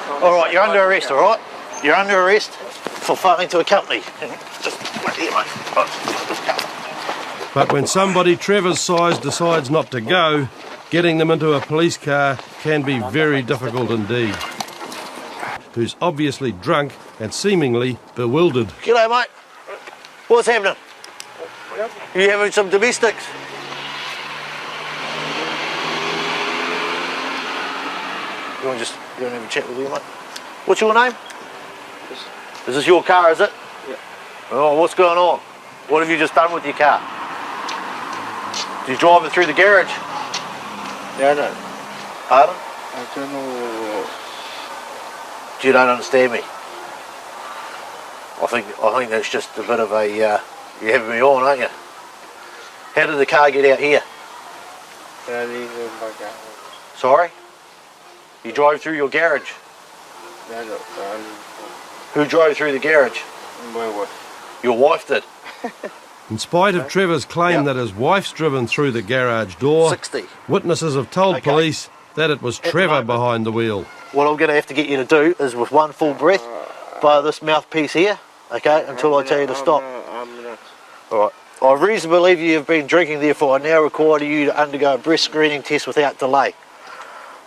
Alright, you're under arrest, alright? You're under arrest for failing to accompany. Just wait here, mate. But when somebody Trevor's size decides not to go, getting them into a police car can be very difficult indeed. Who's obviously drunk and seemingly bewildered. G'day, mate. What's happening? You having some domestics? You want to have a chat with you, mate? What's your name? Is this your car, is it? Yeah. Oh, what's going on? What have you just done with your car? Did you drive it through the garage? Yeah, no. Pardon? I don't know. You don't understand me. I think that's just a bit of a, you're having me on, aren't you? How did the car get out here? Sorry? You drove through your garage? Yeah, no. Who drove through the garage? My wife. Your wife did? In spite of Trevor's claim that his wife's driven through the garage door, 60. witnesses have told police that it was Trevor behind the wheel. What I'm going to have to get you to do is with one full breath, blow this mouthpiece here, okay, until I tell you to stop. I'm not. Alright. I reasonably believe you have been drinking, therefore I now require you to undergo a breath screening test without delay.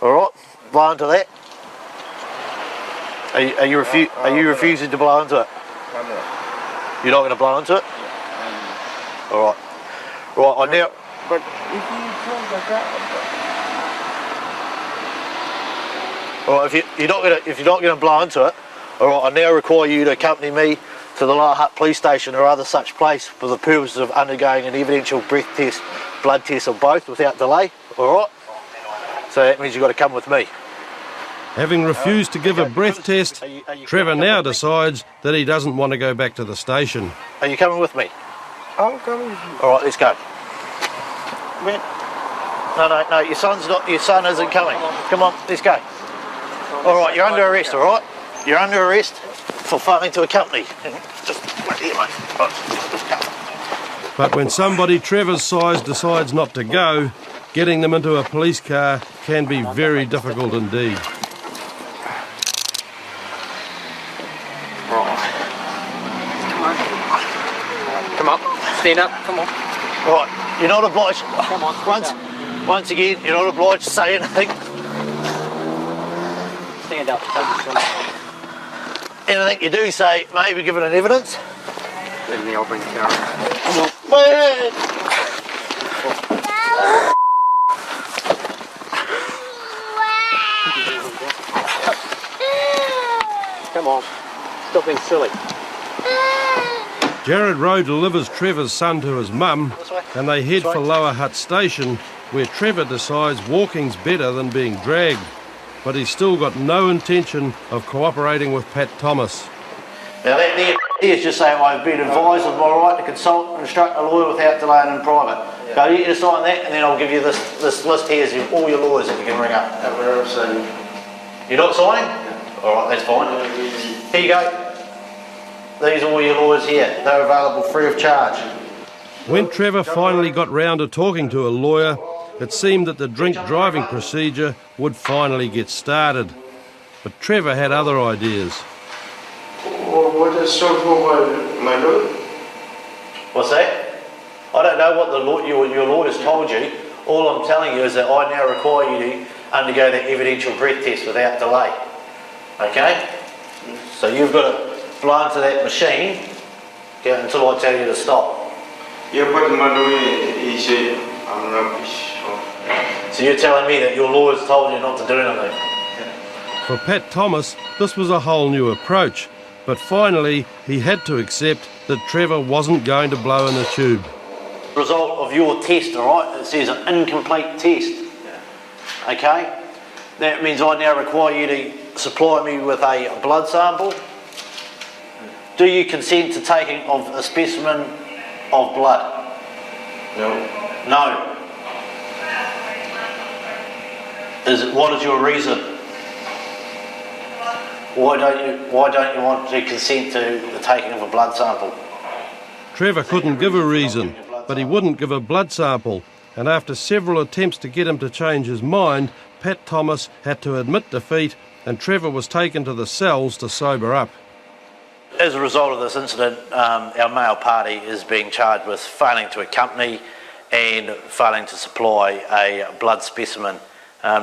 Alright, blow into that. Are you refusing to blow into it? I'm not. You're not going to blow into it? Alright. Right, I now... But if you drove the car... Alright, if you're not going to blow into it, alright, I now require you to accompany me to the Lower Hutt police station or other such place for the purposes of undergoing an evidential breath test, blood test or both without delay, alright? So that means you've got to come with me. Having refused to give a breath test, Trevor now decides that he doesn't want to go back to the station. Are you coming with me? I'm coming with you. Alright, let's go. No, your son isn't coming. Come on, let's go. Alright, you're under arrest, alright? You're under arrest for failing to accompany. Just wait here, mate. But when somebody Trevor's size decides not to go, getting them into a police car can be very difficult indeed. Come on. Stand up. Come on. Right, you're not obliged. Come on. Once again, you're not obliged to say anything. Stand up. Anything you do say may be given in evidence. Let me open the car. Come on. Wait. Come on. Stop being silly. Jared Rowe delivers Trevor's son to his mum and they head for Lower Hutt Station, where Trevor decides walking's better than being dragged. But he's still got no intention of cooperating with Pat Thomas. Now that there is just saying I've been advised of my right to consult and instruct a lawyer without delay and in private. Yeah. So you just sign that and then I'll give you this list here of all your lawyers that you can ring up. You're not signing? Yeah. Alright, that's fine. Here you go. These are all your lawyers here. They're available free of charge. When Trevor finally got round to talking to a lawyer, it seemed that the drink driving procedure would finally get started. But Trevor had other ideas. What is so for my lawyer? What's that? I don't know what your lawyers told you. All I'm telling you is that I now require you to undergo the evidential breath test without delay. Okay? So you've got to blow into that machine until I tell you to stop. Yeah, but my lawyer, he said I'm rubbish. So you're telling me that your lawyers told you not to do anything? For Pat Thomas, this was a whole new approach, but finally he had to accept that Trevor wasn't going to blow in the tube. Result of your test, alright, it says an incomplete test. Okay? That means I now require you to supply me with a blood sample. Do you consent to taking of a specimen of blood? No. No. What is your reason? Why don't you want to consent to the taking of a blood sample? Trevor couldn't give a reason, but he wouldn't give a blood sample, and after several attempts to get him to change his mind, Pat Thomas had to admit defeat and Trevor was taken to the cells to sober up. As a result of this incident, our male party is being charged with failing to accompany and failing to supply a blood specimen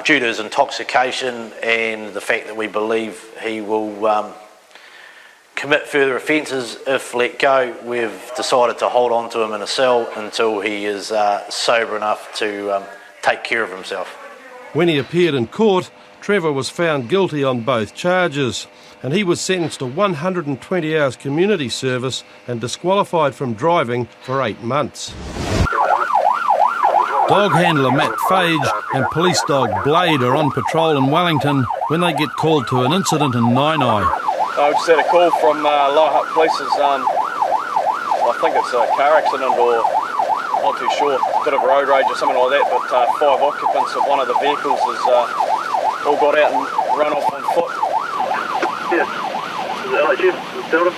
due to his intoxication and the fact that we believe he will commit further offences if let go. We've decided to hold on to him in a cell until he is sober enough to take care of himself. When he appeared in court, Trevor was found guilty on both charges, and he was sentenced to 120 hours community service and disqualified from driving for 8 months. Dog handler Matt Fage and police dog Blade are on patrol in Wellington when they get called to an incident in Nainai. I just had a call from Lower Hutt Police's, I think it's a car accident or not too sure, bit of road rage or something like that, but 5 occupants of one of the vehicles has all got out and run off on foot. Yeah. Is that like Jim? Delta?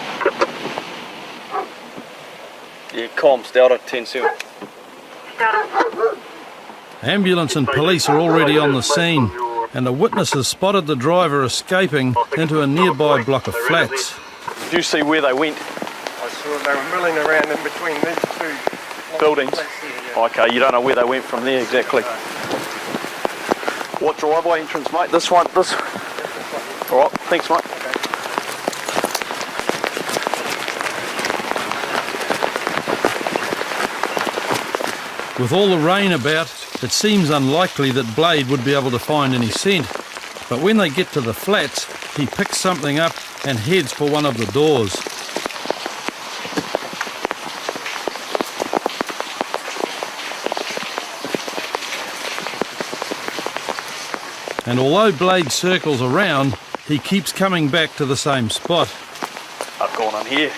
Yeah, comms, Delta 10-7. Ambulance and police are already on the scene, and the witnesses spotted the driver escaping into a nearby block of flats. Did you see where they went? I saw they were milling around in between these two buildings. Okay, you don't know where they went from there exactly. What driveway entrance, mate? This one? This? Alright, thanks, mate. With all the rain about, it seems unlikely that Blade would be able to find any scent. But when they get to the flats, he picks something up and heads for one of the doors. And although Blade circles around, he keeps coming back to the same spot. I've gone in here.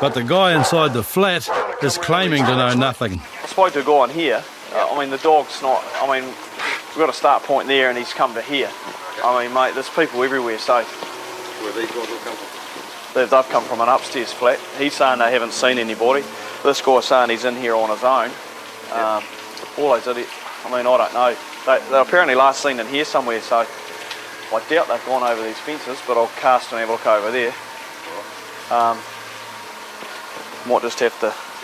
But the guy inside the flat is claiming to know nothing. I spoke to a guy in here. I mean, the dog's not... I mean, we've got a start point there and he's come to here. I mean, mate, there's people everywhere, so... Where these guys all come from? They've come from an upstairs flat. He's saying they haven't seen anybody. This guy's saying he's in here on his own. All those idiots... I mean, I don't know. They're apparently last seen in here somewhere, so... I doubt they've gone over these fences, but I'll cast and have a look over there. Might just have to... I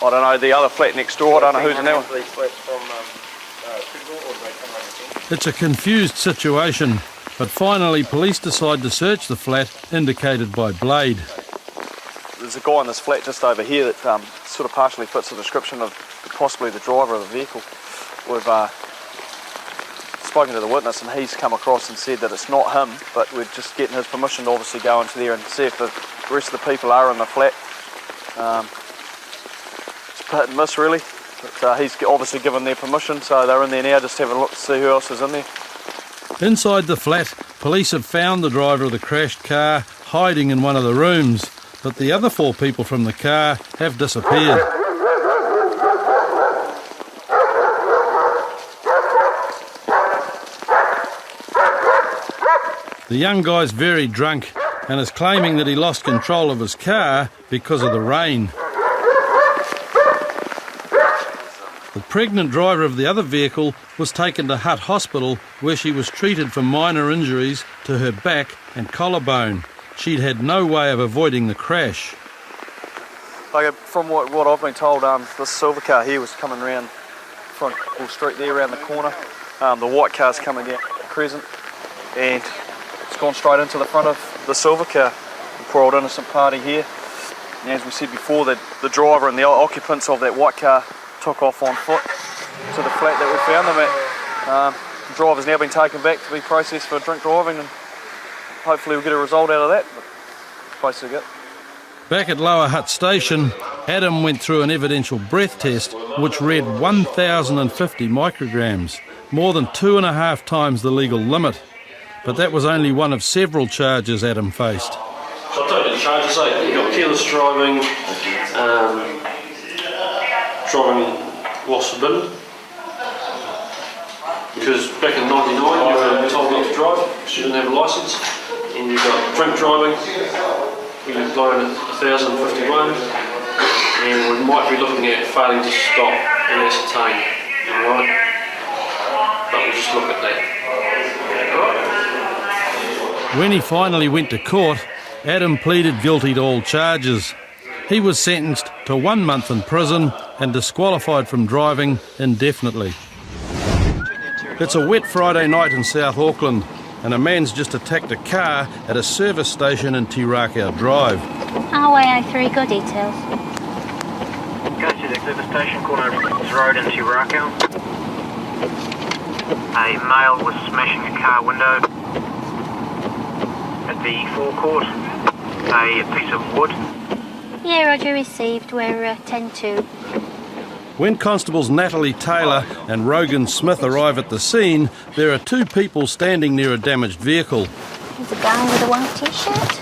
don't know, the other flat next door, I don't know who's in that one. It's a confused situation, but finally police decide to search the flat indicated by Blade. There's a guy in this flat just over here that sort of partially fits the description of possibly the driver of the vehicle. We've spoken to the witness and he's come across and said that it's not him, but we're just getting his permission to obviously go into there and see if the rest of the people are in the flat. It's a hit and miss really, but he's obviously given their permission, so they're in there now just having a look to see who else is in there. Inside the flat, police have found the driver of the crashed car hiding in one of the rooms, but the other 4 people from the car have disappeared. The young guy's very drunk and is claiming that he lost control of his car because of the rain. The pregnant driver of the other vehicle was taken to Hutt Hospital where she was treated for minor injuries to her back and collarbone. She'd had no way of avoiding the crash. Okay, from what I've been told, this silver car here was coming round front street there around the corner. The white car's coming down Crescent and it's gone straight into the front of the silver car. The poor old innocent party here. And as we said before, the driver and the occupants of that white car took off on foot to the flat that we found them at. The driver's now been taken back to be processed for drink driving and hopefully we'll get a result out of that. But basically it. Back at Lower Hutt Station, Adam went through an evidential breath test which read 1,050 micrograms, more than 2.5 times the legal limit. But that was only one of several charges Adam faced. So I told you the charges, you've got careless driving, driving whilst forbidden, because back in '99 you were told not to drive because you didn't have a licence, and you've got drink driving, we applied at 1,051, and we might be looking at failing to stop and ascertain, alright? right, we'll just look at that. When he finally went to court, Adam pleaded guilty to all charges. He was sentenced to 1 month in prison and disqualified from driving indefinitely. It's a wet Friday night in South Auckland, and a man's just attacked a car at a service station in Te Rakau Drive. RYO3, got details. Go to the service station, corner of Kings Road in Te Rakau. A male was smashing a car window at the forecourt. A piece of wood. Yeah, Roger, received. We're 10-2. When constables Natalie Taylor and Rogan Smith arrive at the scene, there are 2 people standing near a damaged vehicle. There's a guy with a white t-shirt.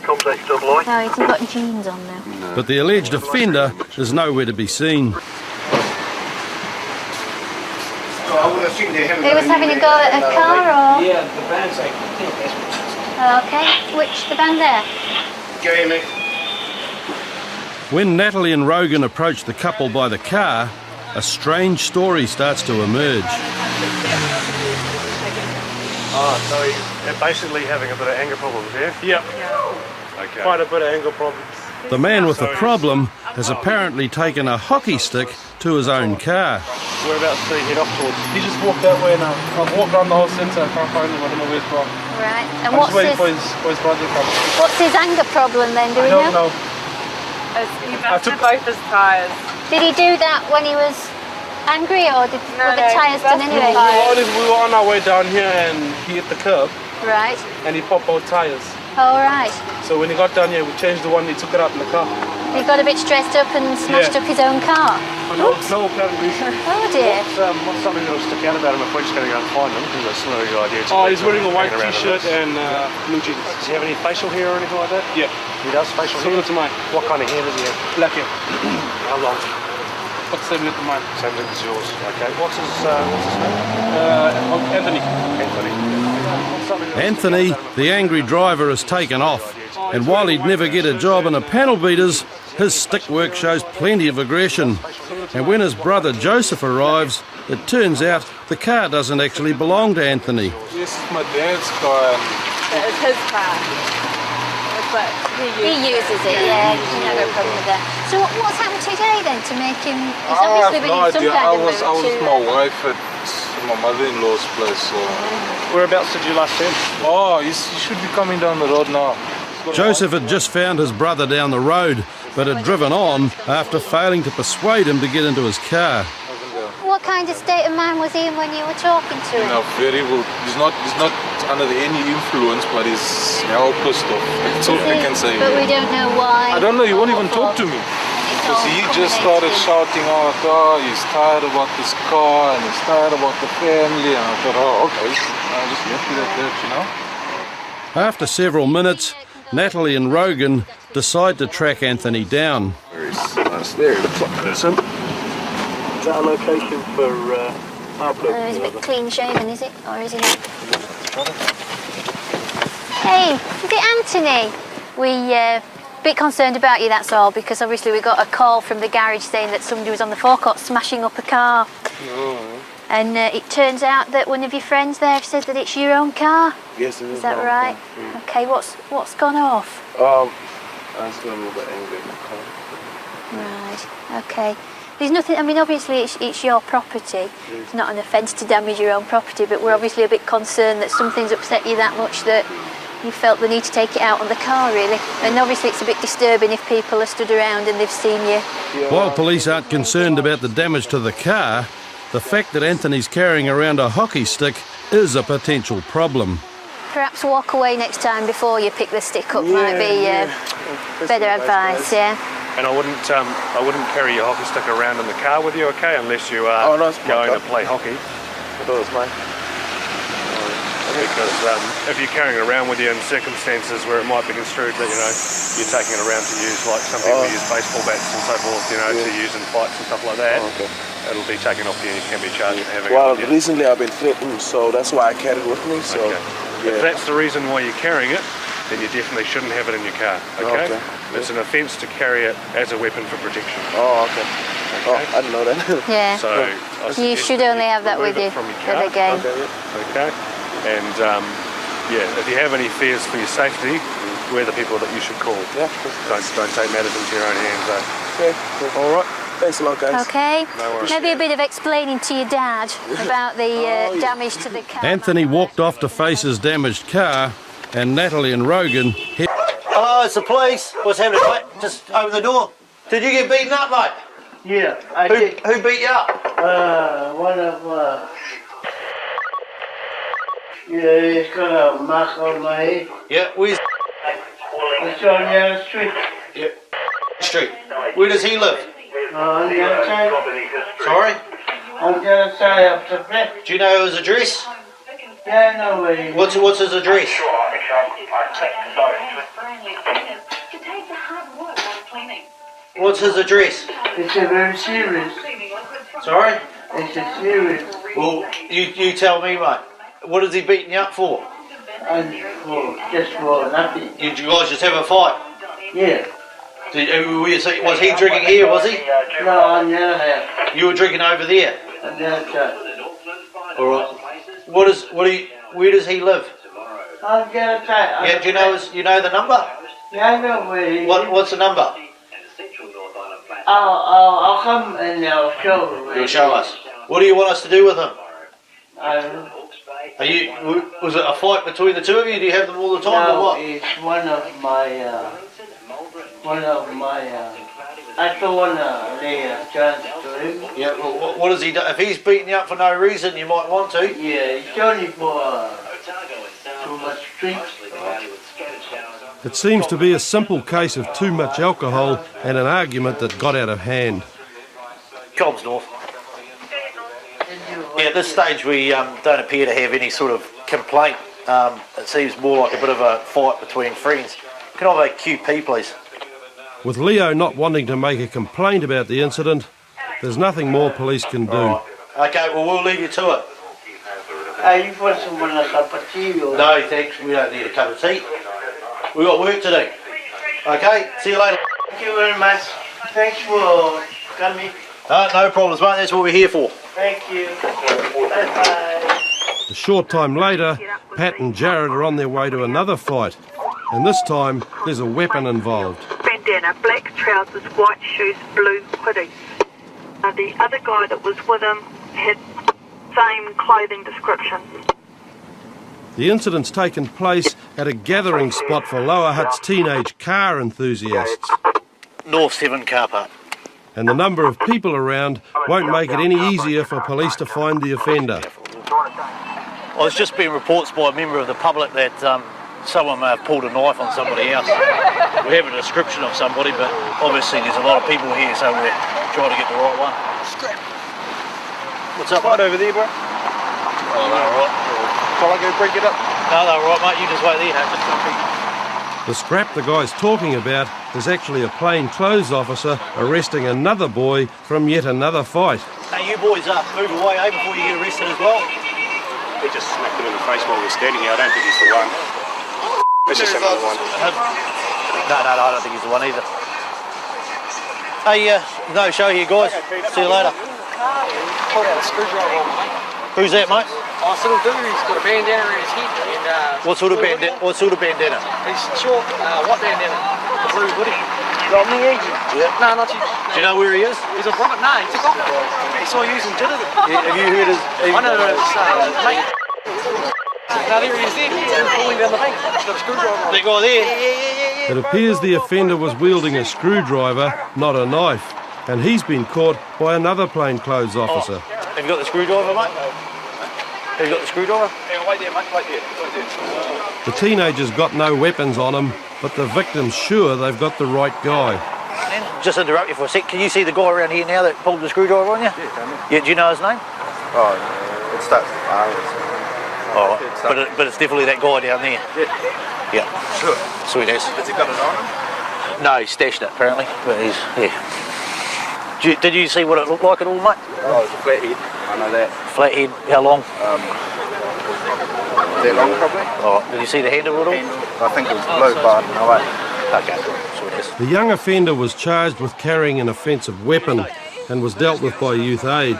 Complex still light. No, he hasn't got jeans on now. But the alleged offender is nowhere to be seen. He was having a go at a car, or? Yeah, the van's like, Okay, which, the van there? When Natalie and Rogan approach the couple by the car, a strange story starts to emerge. oh, so they're basically having a bit of anger problems, yeah? Yep. Okay. Quite a bit of anger problems. The man with the problem has apparently taken a hockey stick to his own car. We're about to head off towards. He just walked that way now. I've walked around the whole centre. I can't find him. I don't know where he's from. Right, and I'm what's just waiting his, for his brother to come. what's his anger problem then, do we I don't know? know. He busted both his tyres. Did he do that when he was angry, or were the tyres done busted anyway? We were on our way down here and he hit the curb Right, and he popped both tyres. all right. So when he got down here, we changed the one, he took it out in the car. He got a bit stressed up and smashed up his own car. No apparent reason. Oh dear. What's something that'll stick out about him if we're just going to go and find him? Because that's not a good idea. Oh, he's wearing a white t-shirt and blue jeans. Does he have any facial hair or anything like that? Yeah. He does facial hair? Similar to mine. What kind of hair does he have? Black hair. How long? What's the same length as mine? Same length as yours. Okay. What's his name? Anthony. Anthony, the angry driver, has taken off, and while he'd never get a job in a panel beaters, his stick work shows plenty of aggression. And when his brother Joseph arrives, it turns out the car doesn't actually belong to Anthony. This is my dad's car. It's his car. But He uses it, yeah. He's never got a problem with that. So what's happened today then to make him? He's obviously been in some kind of mood I was with too. my wife at my mother-in-law's place. So. Whereabouts did you last see him? Oh, he should be coming down the road now. Joseph had just found his brother down the road, but had driven on after failing to persuade him to get into his car. What kind of state of mind was he in when you were talking to him? No, very well. He's not under any influence, but he's hell pissed off. That's all I can say. But we don't know why. I don't know, he won't even talk to me. Because he just started shouting out, oh, he's tired about this car and he's tired about the family. And I thought, oh, okay. I just left it at that, you know. After several minutes, Natalie and Rogan decide to track Anthony down. Very nice. There, looks like person. Is that a location for our place? He's a bit clean shaven, is it? Or is he not? Hey, is it Anthony? We're a bit concerned about you, that's all, because obviously we got a call from the garage saying that somebody was on the forecourt smashing up a car. No. And it turns out that one of your friends there said that it's your own car. Yes, it is. Is that right? Okay, what's gone off? I was going a little bit angry in the car. Right, okay. There's nothing, I mean, obviously it's your property. It's not an offence to damage your own property, but we're obviously a bit concerned that something's upset you that much that you felt the need to take it out on the car, really. And obviously it's a bit disturbing if people are stood around and they've seen you. While police aren't concerned about the damage to the car, the fact that Anthony's carrying around a hockey stick is a potential problem. Perhaps walk away next time before you pick the stick up might be better advice, yeah. And I wouldn't carry your hockey stick around in the car with you, okay? Unless you are going to play hockey. What does, mate? Because if you're carrying it around with you in circumstances where it might be construed that, you know, you're taking it around to use, like some people use baseball bats and so forth, you know, to use in fights and stuff like that, it'll be taken off you and you can be charged with having it with you. Recently I've been threatened, so that's why I carry it with me. So, If that's the reason why you're carrying it, then you definitely shouldn't have it in your car, okay? It's an offence to carry it as a weapon for protection. Oh, okay. Oh, I didn't know that. Yeah. So You should only have that with you from your for car. the game. Okay, and yeah, if you have any fears for your safety, we're the people that you should call. Yeah. Don't take matters into your own hands. Okay. All right. Thanks a lot, guys. Okay. No worries. Maybe a bit of explaining to your dad about the damage to the car. Anthony walked off to face his damaged car, and Natalie and Rogan hit. Hello, it's the police. What's happening, mate? Just open the door. Did you get beaten up, mate? Yeah, I did. Who beat you up? One of, yeah, he's got a mark on my head. Yeah, where's It's on the other street. street? Where does he live? On the other side. Sorry? On the other side of the flat. Do you know his address? Yeah, I know where he is. What's his address? What's his address? It's a very serious. Sorry? It's a serious. Well, you tell me, mate. What is he beating you up for? And just for nothing. Did you guys just have a fight? Yeah. Was he drinking here, was he? No, on the other hand. You were drinking over there? On the other side. Alright. Where does he live? On the other side. Yeah, do you know the number? Yeah, I know where he is. What's the number? I'll come and I'll show you. You'll show us. What do you want us to do with him? I don't know. Was it a fight between the two of you? Do you have them all the time or No, what? it's one of my, I don't want to lay a chance to him. Yeah, well, what does he do? If he's beating you up for no reason, you might want to. Yeah, it's only for too much drink. It seems to be a simple case of too much alcohol and an argument that got out of hand. Cobbs North. Yeah, at this stage we don't appear to have any sort of complaint. It seems more like a bit of a fight between friends. Can I have a QP, please? With Leo not wanting to make a complaint about the incident, there's nothing more police can do. Right. Okay, well, we'll leave you to it. You want someone a cup of tea? Or... No, thanks. We don't need a cup of tea. We've got work to do. Okay, see you later. Thank you very much. Thanks for coming. No problems, mate. That's what we're here for. Thank you. Bye-bye. A short time later, Pat and Jared are on their way to another fight, and this time there's a weapon involved. Bandana, black trousers, white shoes, blue hoodie. The other guy that was with him had same clothing description. The incident's taken place at a gathering spot for Lower Hutt's teenage car enthusiasts, North 7 car park. and the number of people around won't make it any easier for police to find the offender. Well, there's just been reports by a member of the public that someone may have pulled a knife on somebody else. We have a description of somebody, but obviously there's a lot of people here, so we're trying to get the right one. What's up, mate? Over there, bro. Oh, they're all right. Shall I go break it up? No, they're all right, mate. You just wait there. The scrap the guy's talking about is actually a plainclothes officer arresting another boy from yet another fight. Hey, you boys move away, before you get arrested as well. He just smacked him in the face while we were standing here. I don't think he's the one. It's just another one. No, I don't think he's the one either. Hey, no show here, guys. See you later. Who's that, mate? Oh, it's a little dude. He's got a bandana around his head. And, What sort of bandana? He's short, white bandana, a blue hoodie. Got me agent? Yeah. No, not you. Do you know where he is? He's a Robert. No, he took off. He saw you using jittered. Have you heard his... I know it's mate. No, there he is there. He's pulling down the thing. He's got a screwdriver on. That guy there? It appears the offender was wielding a screwdriver, not a knife, and he's been caught by another plainclothes officer. Have you got the screwdriver, mate? Have you got the screwdriver? Yeah, wait there, mate. Wait there. The teenagers got no weapons on them, but the victim's sure they've got the right guy. Just interrupt you for a sec. Can you see the guy around here now that pulled the screwdriver on you? Yeah, do you know his name? Oh, it's that. Oh, but it's definitely that guy down there. Yeah. Sure. Sweet as. Has he got it on him? No, he stashed it apparently, but he's, yeah. Did you see what it looked like at all, mate? Oh, it's a flathead. I know that. Flathead, how long? that long, probably. Oh, did you see the handle at all? I think it was blue, but no way. Okay, so it is. The young offender was charged with carrying an offensive weapon and was dealt with by Youth Aid.